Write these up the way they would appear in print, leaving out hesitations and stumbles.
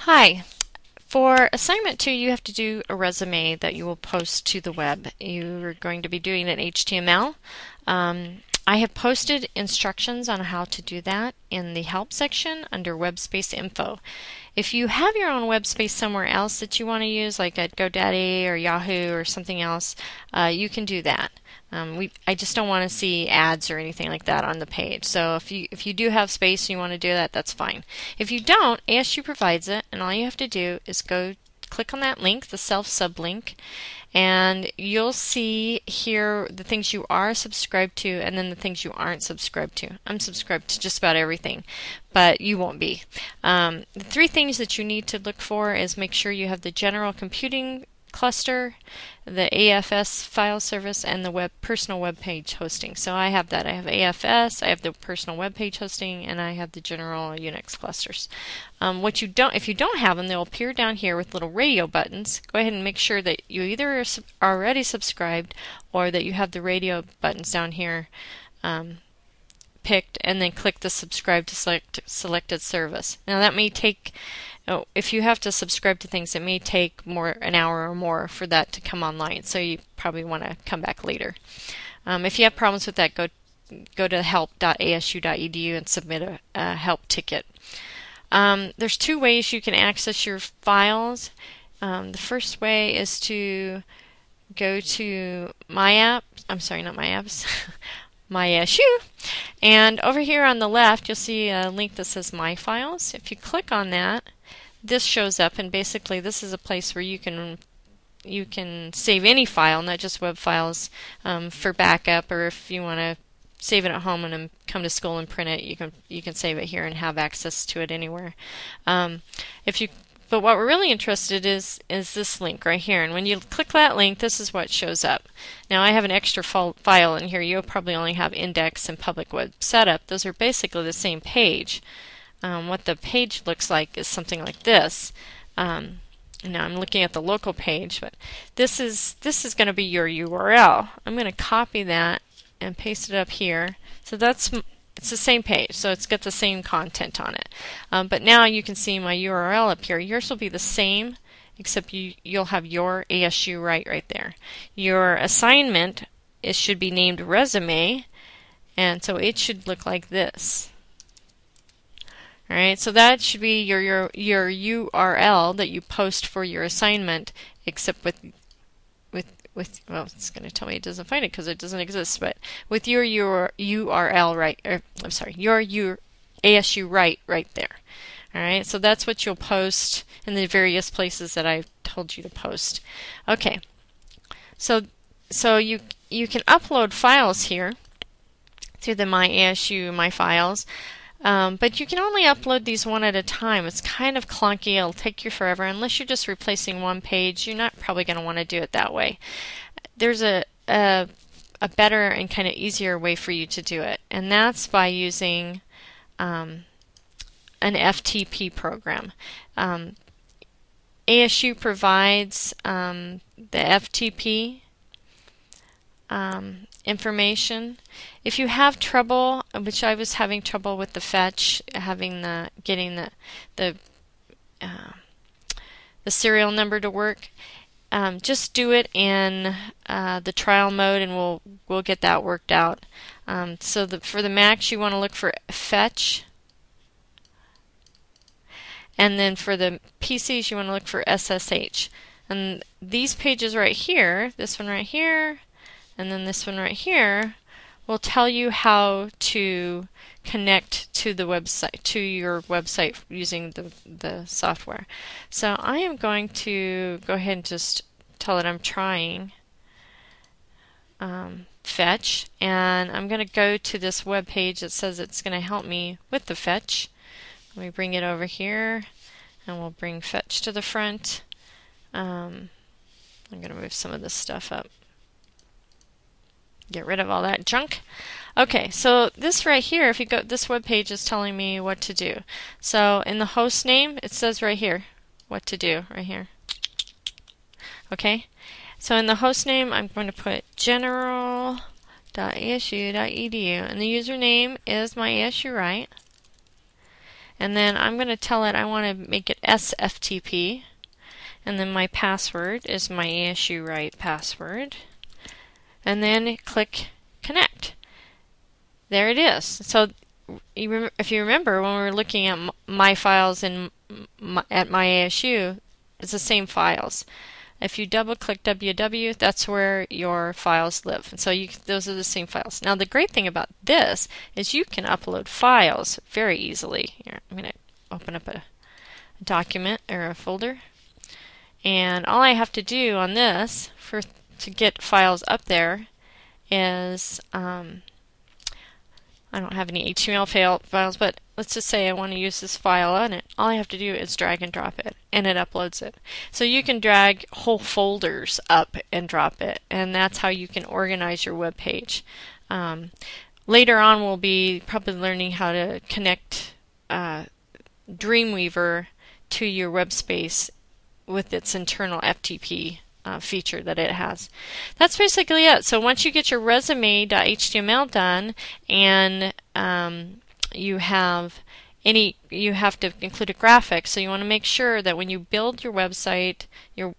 Hi. For assignment 2, you have to do a resume that you will post to the web. You're going to be doing it in HTML. I have posted instructions on how to do that in the help section under Web Space info. If you have your own web space somewhere else that you want to use, like at GoDaddy or Yahoo or something else, you can do that. I just don't want to see ads or anything like that on the page. So if you do have space and you want to do that, that's fine. If you don't, ASU provides it, and all you have to do is go click on that link, the self-sublink, and you'll see here the things you are subscribed to and then the things you aren't subscribed to. I'm subscribed to just about everything, but you won't be. The three things that you need to look for is make sure you have the general computing cluster, the AFS file service, and the personal web page hosting. So I have that. I have AFS, I have the personal web page hosting, and I have the general Unix clusters. If you don't have them, they'll appear down here with little radio buttons. Go ahead and make sure that you either are already subscribed or that you have the radio buttons down here picked, and then click the subscribe to selected service. Now that may take if you have to subscribe to things, it may take an hour or more for that to come online, so you probably want to come back later. If you have problems with that, go to help.asu.edu and submit a help ticket. There's two ways you can access your files. The first way is to go to my ASU, and over here on the left you'll see a link that says My Files. If you click on that, this shows up, and basically this is a place where you can save any file, not just web files, for backup, or if you want to save it at home and then come to school and print it, you can save it here and have access to it anywhere. But what we're really interested is this link right here, and when you click that link, this is what shows up. Now I have an extra file in here. You'll probably only have index and public web setup. Those are basically the same page. What the page looks like is something like this. Now I'm looking at the local page, but this is going to be your URL. I'm going to copy that and paste it up here. So it's the same page, so it's got the same content on it. But now you can see my URL up here. Yours will be the same, except you'll have your ASU right there. Your assignment, it should be named resume, and so it should look like this. Alright, so that should be your URL that you post for your assignment, except with well, it's going to tell me it doesn't find it because it doesn't exist, but with your URL right, your ASU right there. Alright, so that's what you'll post in the various places that I've told you to post. Okay, so you can upload files here through the My ASU My Files. But you can only upload these one at a time. It's kind of clunky. It'll take you forever. Unless you're just replacing one page, you're not probably going to want to do it that way. There's a better and kind of easier way for you to do it, and that's by using an FTP program. ASU provides the FTP information. If you have trouble, which I was having trouble with the fetch, getting the serial number to work, just do it in the trial mode, and we'll get that worked out. So for the Macs, you want to look for fetch, and then for the PCs, you want to look for SSH. And these pages right here, this one right here, and then this one right here, will tell you how to connect to the website, to your website, using the software. So I am going to go ahead and just tell it I'm trying fetch, and I'm going to go to this web page that says it's going to help me with the fetch. Let me bring it over here, and we'll bring fetch to the front. I'm going to move some of this stuff up. Get rid of all that junk. Okay, so this right here, if you go, this web page is telling me what to do. So in the host name, it says right here what to do, right here. Okay, so in the host name, I'm going to put general.asu.edu, and the username is my ASU right. And then I'm going to tell it I want to make it SFTP. And then my password is my ASU right password. And then click connect. There it is. So if you remember when we were looking at my files at my ASU, it's the same files. If you double click www, that's where your files live. And so those are the same files. Now the great thing about this is you can upload files very easily. Here, I'm going to open up a document or a folder. And all I have to do on this to get files up there is I don't have any HTML files, but let's just say I want to use this file on it. All I have to do is drag and drop it, and it uploads it. So you can drag whole folders up and drop it, and that's how you can organize your web page. Later on, we'll be probably learning how to connect Dreamweaver to your web space with its internal FTP feature that it has. That's basically it. So once you get your resume.html done and you have to include a graphic, so you want to make sure that when you build your website, your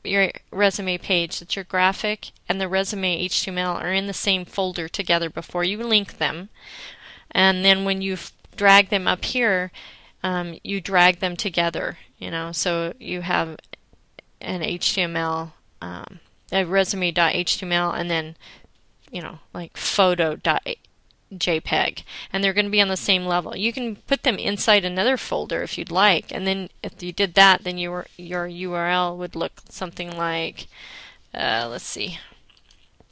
resume page, that your graphic and the resume HTML are in the same folder together before you link them. And then when you drag them up here, you drag them together, so you have an HTML, a resume.html, and then, like photo.jpg, and they're going to be on the same level. You can put them inside another folder if you'd like, and then if you did that, then your URL would look something like, let's see,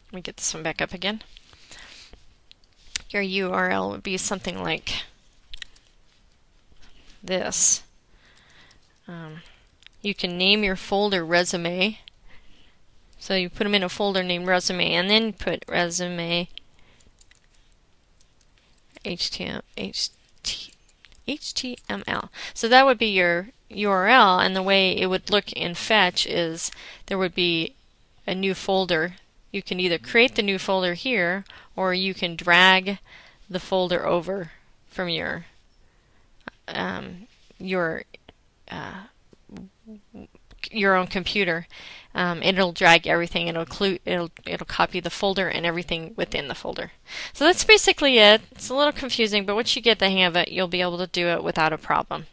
let me get this one back up again. Your URL would be something like this. You can name your folder resume. So you put them in a folder named resume, and then put resume HTML. So that would be your URL, and the way it would look in Fetch is there would be a new folder. You can either create the new folder here, or you can drag the folder over from your own computer. It'll drag everything. It'll copy the folder and everything within the folder. So that's basically it. It's a little confusing, but once you get the hang of it, you'll be able to do it without a problem.